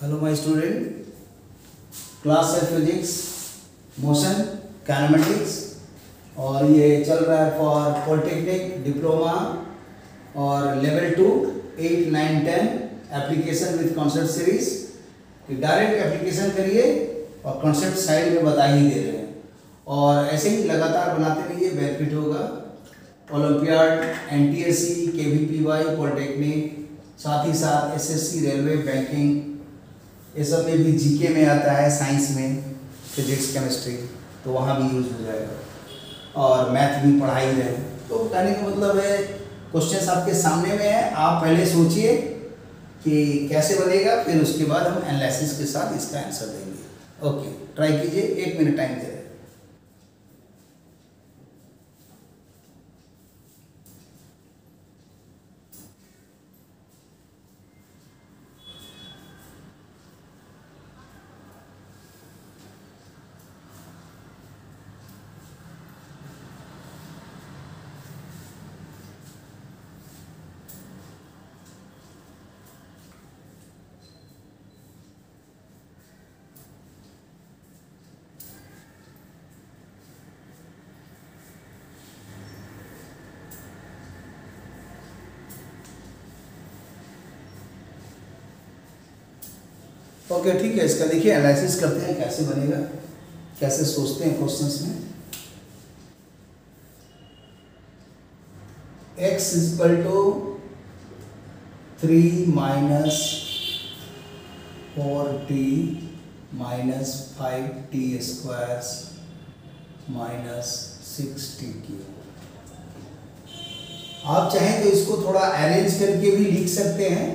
Hello my student, class है physics, motion, kinematics और ये चल रहा है फॉर पॉलिटेक्निक डिप्लोमा और level 2 8, 9, 10 application with concept series. Direct application करिए और कॉन्सेप्ट साइड में बता ही दे रहे हैं और ऐसे ही लगातार बनाते रहिए, बेनिफिट होगा। ओलंपियाड, एनटीएससी, केवीपीवाई, पॉलिटेक्निक, साथ ही साथ एसएससी, रेलवे, बैंकिंग, ये सब में भी जीके में आता है, साइंस में फिजिक्स, केमिस्ट्री, तो वहाँ भी यूज हो जाएगा और मैथ भी पढ़ा ही रहे। तो कहने का मतलब है क्वेश्चंस आपके सामने में है, आप पहले सोचिए कि कैसे बनेगा, फिर उसके बाद हम एनालिसिस के साथ इसका आंसर देंगे। ओके, ट्राई कीजिए, 1 मिनट टाइम दे रहे हैं। ओके, ठीक है, इसका देखिए एनालिसिस करते हैं कैसे बनेगा, कैसे सोचते हैं क्वेश्चंस में। x equal to 3 minus 4t minus 5t square minus 6t cube. आप चाहें तो इसको थोड़ा अरेंज करके भी लिख सकते हैं,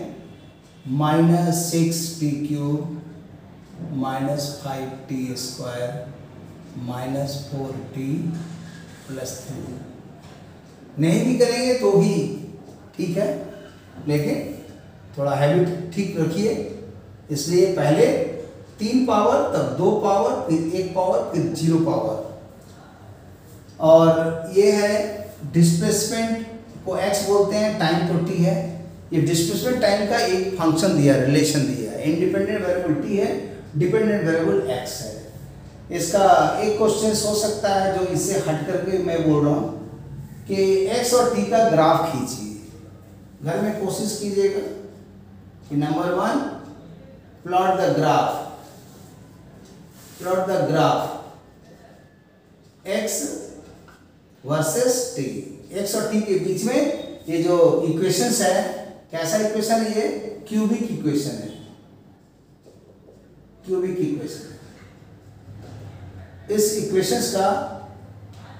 minus 6t cube minus 5t square minus 4t plus 3। नहीं भी करेंगे तो भी ठीक है, लेकिन थोड़ा हैबिट ठीक रखिए। इसलिए पहले 3 पावर, तब 2 पावर, फिर 1 पावर, फिर 0 पावर। और ये है डिस्प्लेसमेंट को x बोलते हैं, टाइम तो t है। ये डिस्प्लेसमेंट टाइम का एक फंक्शन दिया, रिलेशन दिया है। इंडिपेंडेंट वेरिएबल t है, डिपेंडेंट वेरिएबल x है। इसका एक क्वेश्चन हो सकता है जो इससे हट करके मैं बोल रहा हूँ कि x और t का ग्राफ खींचिए। घर में कोशिश कीजिएगा कि number 1, plot the graph x versus t। x और t के बीच में ये जो इक्वेशंस है, कैसा इक्वेशन है? ये क्यूबिक इक्वेशन है, क्यूबिक इक्वेशन। इस इक्वेशंस का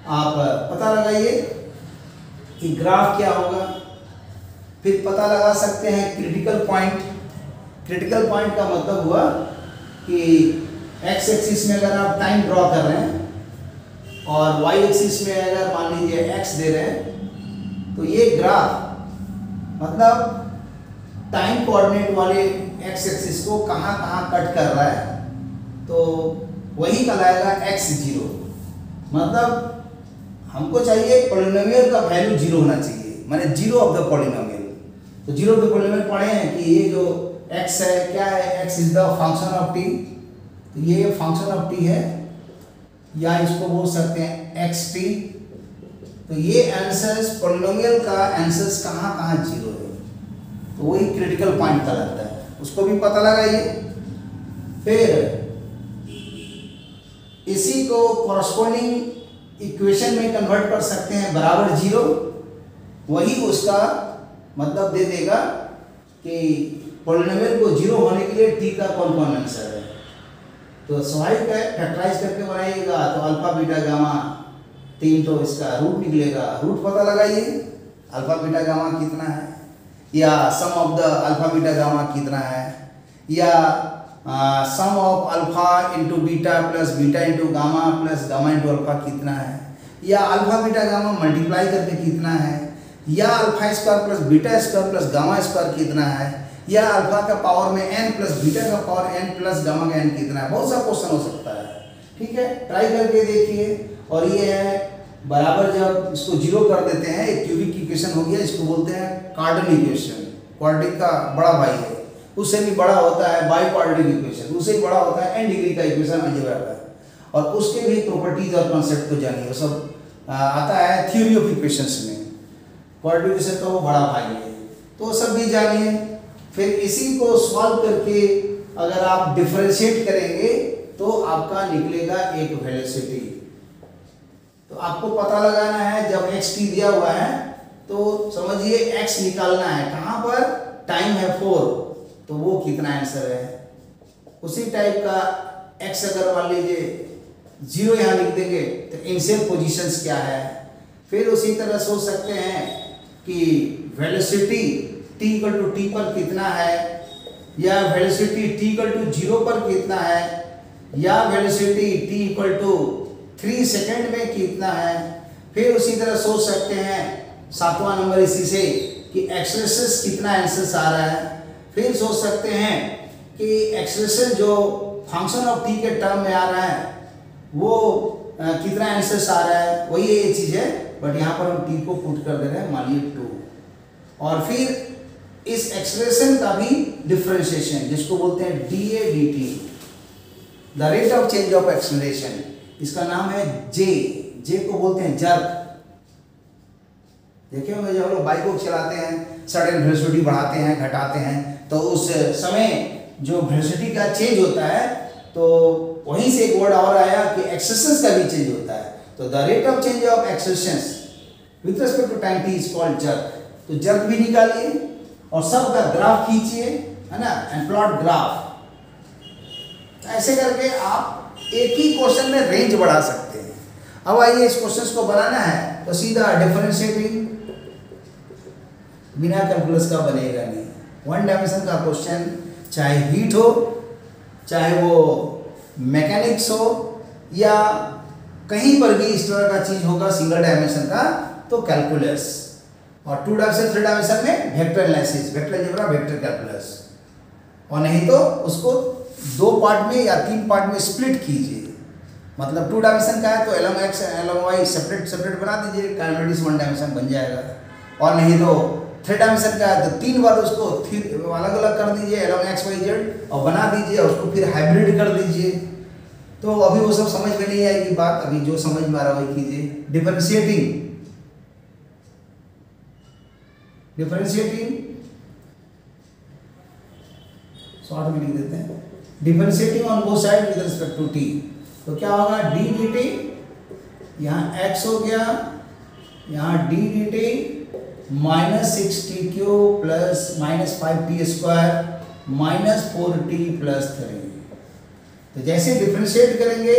आप पता लगाइए कि ग्राफ क्या होगा, फिर पता लगा सकते हैं क्रिटिकल पॉइंट। क्रिटिकल पॉइंट का मतलब हुआ कि x एक्सिस में अगर आप टाइम ड्रॉ कर रहे हैं और y एक्सिस में अगर मान लीजिए x दे रहे हैं, तो ये ग्राफ मतलब टाइम कोऑर्डिनेट वाले x एक्सिस को कहाँ कहाँ कट कर रहा है, तो वही कहलाएगा x0। मतलब हमको चाहिए पॉलिनोमियल का वैल्यू 0 होना चाहिए, माने 0 ऑफ द पॉलिनोमियल। तो 0 ऑफ द पॉलिनोमियल पढ़े हैं कि ये जो x है क्या है? x is the function of t। तो ये फंक्शन ऑफ t है, या इसको बोल सकते हैं xt। तो ये आंसर्स, पॉलिनोमियल का आंसर्स कहाँ कहाँ 0 है, तो वही क्रिटिकल पॉइंट कहलाता है। उसको भी पता लगाइए। फिर इसी को कॉरस्पॉन्डिंग इक्वेशन में कन्वर्ट कर सकते हैं, बराबर 0। वही उसका मतलब दे देगा कि पॉलिनोमियल को 0 होने के लिए t का कौन कौन आंसर है। तो स्वाभाविक है, फैक्टराइज करके बनाइएगा तो अल्फा बीटा गामा 3, तो इसका रूट निकलेगा। रूट पता लगाइए, अल्फा बीटा गामा कितना है, या sum of the alpha beta gamma कितना है, या sum of alpha into beta plus beta into gamma plus gamma into alpha कितना है, या अल्फा बीटा गामा मल्टीप्लाई करके कितना है, या alpha square plus beta square plus gamma square कितना है, या अल्फा का पावर में n प्लस बीटा का पावर n प्लस गामा का n कितना है। बहुत सा क्वेश्चन हो सकता है, ठीक है, ट्राई करके देखिए। और ये है बराबर, जब इसको 0 कर देते हैं, एक क्यूबिक इक्वेशन हो गया, इसको बोलते हैं कार्डन इक्वेशन। क्वाड्रेटिक का बड़ा भाई है। उससे भी बड़ा होता है बाई क्वाड्रेटिक इक्वेशन, उससे भी बड़ा होता है n डिग्री का इक्वेशन अलजेब्रा का, और उसके भी प्रॉपर्टीज और कॉन्सेप्ट को जानिए। वो सब आता है थ्योरी ऑफ इक्वेशंस में। क्वाड्रेटिक इक्वेशन का वो बड़ा भाई है, तो वो सब भी जानिए। फिर इसी को सॉल्व करके अगर आप डिफरेंशिएट करेंगे तो आपका निकलेगा एक वेलोसिटी। तो आपको पता लगाना है, जब x t दिया हुआ है तो समझिए x निकालना है कहाँ पर, टाइम है 4, तो वो कितना आंसर है। उसी टाइप का x अगर मान लीजिए 0 यहाँ लिख देंगे तो इनिशियल पोजीशंस क्या है। फिर उसी तरह सोच सकते हैं कि velocity t equal to T पर कितना है, या वेलोसिटी t इक्वल टू 0 पर कितना है, या velocity t equal to 3 second में कितना है। फिर उसी तरह सोच सकते हैं 7वां नंबर इसी से कि एक्सेलरेशन कितना आंसर आ रहा है। फिर सोच सकते हैं कि एक्सेलरेशन जो फंक्शन ऑफ t के टर्म में आ रहा है वो कितना आंसर आ रहा है, वही ये चीज़ है, बट यहाँ पर हम t को पुट कर दे रहे हैं मान लीजिए 2। और फिर इस एक्सेलरेशन का भी डिफरेंशिएशन जिसको बोलते हैं dA dt, the rate of change of acceleration, इसका नाम है जे को बोलते हैं जर्क। देखिए होंगे जब हम लोग बाइक को चलाते हैं, सडन वेलोसिटी बढ़ाते हैं घटाते हैं, तो उस समय जो वेलोसिटी का चेंज होता है, तो वहीं से एक वर्ड और आया कि एक्सेलरेशन का भी चेंज होता है। तो the rate of change of acceleration with respect to time T is called jerk. तो जर्क भी निकालिए और सबका ग्राफ खींचिए, है ना, एंड प्लॉट ग्राफ। ऐसे करके आप एक ही क्वेश्चन में रेंज बढ़ा सकते हैं। अब आइए इस क्वेश्चन को बनाना है तो सीधा डिफरेंशिएटिंग, बिना कैलकुलस का बनेगा नहीं। 1 डायमेंशन का क्वेश्चन, चाहे हीट हो, चाहे वो मैकेनिक्स हो, या कहीं पर भी इस तरह का चीज होगा सिंगल डायमेंशन का, तो कैलकुलस। और 2 डायमेंशन 3 डायमेंशन में vector analysis, vector algebra, vector calculus. और नहीं तो उसको 2 पार्ट में या 3 पार्ट में स्प्लिट कीजिए। मतलब 2 डायमेंशन का है तो along X along Y separate बना दीजिए, काइनेमेटिक्स 1 डायमेंशन बन जाएगा। और नहीं तो 3 डायमेंशन का है तो 3 बार उसको अलग अलग कर दीजिए, एलॉन्ग एक्स वाई जेड, और बना दीजिए, और उसको फिर हाइब्रिड कर दीजिए। तो अभी वो सब समझ में नहीं आएगी बात, अभी जो समझ में आ रहा वही कीजिए। डिफरेंशिएटिंग शॉर्ट में लिख देते हैं, differentiating on both side with respect to T. तो क्या होगा, डी डी टी, यहाँ x हो गया, यहाँ D D T -6t³ plus -5t² -4t+3। तो जैसे डिफरेंशिएट करेंगे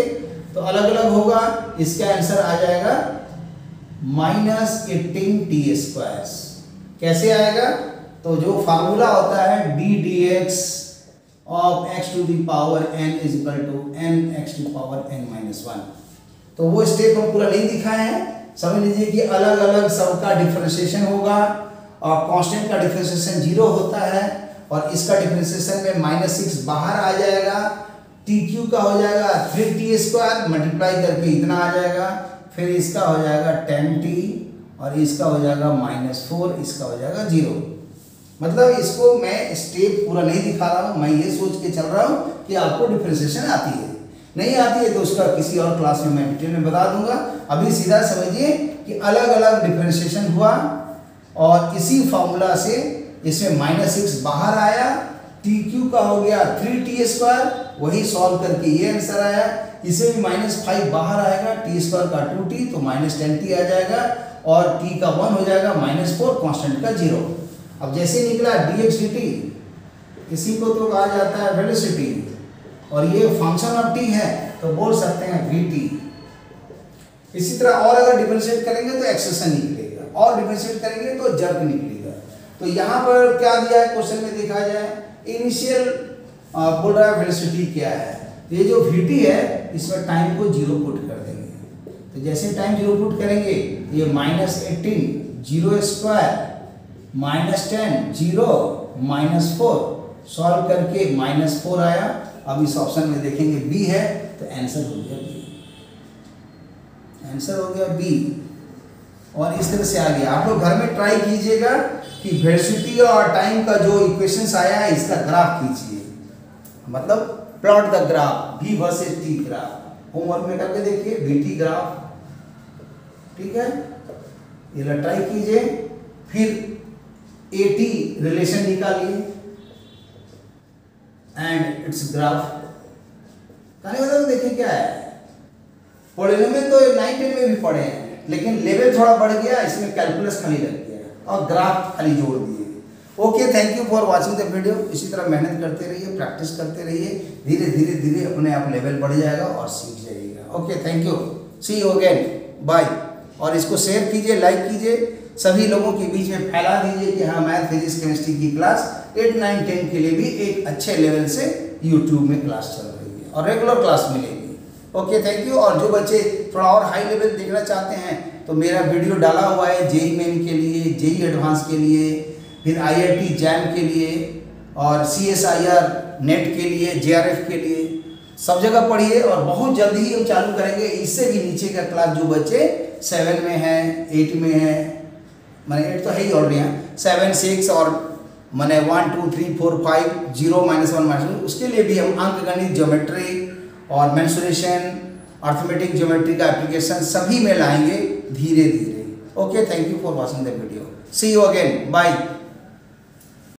तो अलग अलग होगा, इसका आंसर आ जाएगा -18t²। कैसे आएगा, तो जो फार्मूला होता है d dx of x to the power n is equal to nx to power n-1। तो वो स्टेप हम पूरा नहीं दिखाए हैं, समझ लीजिए कि अलग अलग सबका डिफरेंशिएशन होगा, और कांस्टेंट का डिफरेंशिएशन 0 होता है, और इसका डिफरेंशिएशन में -6 बाहर आ जाएगा, tq का हो जाएगा 3t² मल्टीप्लाई करके इतना आ जाएगा, फिर इसका हो जाएगा 10t, और इसका हो जाएगा -4, इसका हो जाएगा 0। मतलब इसको मैं स्टेप पूरा नहीं दिखा रहा हूँ, मैं ये सोच के चल रहा हूँ कि आपको डिफरेंशिएशन आती है। नहीं आती है तो उसका किसी और क्लास में मैं डिटेल में बता दूंगा। अभी सीधा समझिए कि अलग अलग डिफरेंशिएशन हुआ, और इसी फॉर्मूला से इसमें -6 बाहर आया, tq का हो गया 3t², वही सॉल्व करके ये आंसर आया। इसे भी -5 बाहर आएगा, t² का 2t तो -10t आ जाएगा, और t का 1 हो जाएगा, -4 कांस्टेंट का 0। अब जैसे निकला dx dt, इसी को तो कहा जाता है वेलोसिटी, और ये फंक्शन ऑफ t है तो बोल सकते हैं vt। इसी तरह और अगर डिफरेंशिएट करेंगे तो एक्सेलरेशन निकलेगा, और डिफरेंशिएट करेंगे तो जर्क निकलेगा। तो यहाँ पर क्या दिया है क्वेश्चन में, देखा जाए इनिशियल बोल रहा है वेलोसिटी क्या है, तो ये जो vt है इसमें टाइम को 0 पुट कर देंगे। तो जैसे टाइम 0 पुट करेंगे, ये -18 0² -10 0 -4 सॉल्व करके -4 आया। अब इस ऑप्शन में देखेंगे बी है तो आंसर हो गया बी, आंसर हो गया बी। और इस तरह से आ गया। आप लोग घर में ट्राई कीजिएगा कि वेलोसिटी और टाइम का जो इक्वेशंस आया है इसका ग्राफ खींचिए, मतलब plot the graph v versus t graph. Homework में करके देखिए vt ग्राफ, ठीक है, ये ट्राई कीजिए। फिर at रिलेशन निकालिए एंड इट्स ग्राफ। कहानी बता दो, देखिए क्या है। पॉलिनोमियल तो 9 10 में भी पढ़े हैं, लेकिन लेवल थोड़ा बढ़ गया, इसमें कैलकुलस खाली लग गया और ग्राफ खाली जोड़ दिए। Okay, thank you for watching the video. इसी तरह मेहनत करते रहिए, प्रैक्टिस करते रहिए, धीरे धीरे धीरे अपने आप लेवल बढ़ जाएगा और सीख जाइएगा। Okay, thank you, see you again, bye. और इसको शेयर कीजिए, लाइक कीजिए, सभी लोगों के बीच में फैला दीजिए कि हाँ, मैथ फिजिक्स केमिस्ट्री की क्लास 8 9 10 के लिए भी एक अच्छे लेवल से यूट्यूब में क्लास चल रही है और रेगुलर क्लास मिलेगी। Okay, thank you. और जो बच्चे थोड़ा और हाई लेवल देखना चाहते हैं तो मेरा वीडियो डाला हुआ है जेई मेन के लिए, जेई एडवांस के लिए, फिर IIT जैम के लिए और CSIR नेट के लिए, JRF के लिए, सब जगह पढ़िए। और बहुत जल्दी ही हम चालू करेंगे इससे भी नीचे का क्लास, जो बच्चे 7 में हैं, 8 में हैं, मैंने 8 तो है ही ऑलरेडी हैं, 7 6 और मैंने 1 2 3 4 5 0 -1 -2, उसके लिए भी हम अंकगणित, ज्योमेट्री और मेंसुरेशन, अर्थमेटिक ज्योमेट्री का एप्लीकेशन सभी में लाएंगे धीरे धीरे। Okay, thank you for watching the video, see you again, bye.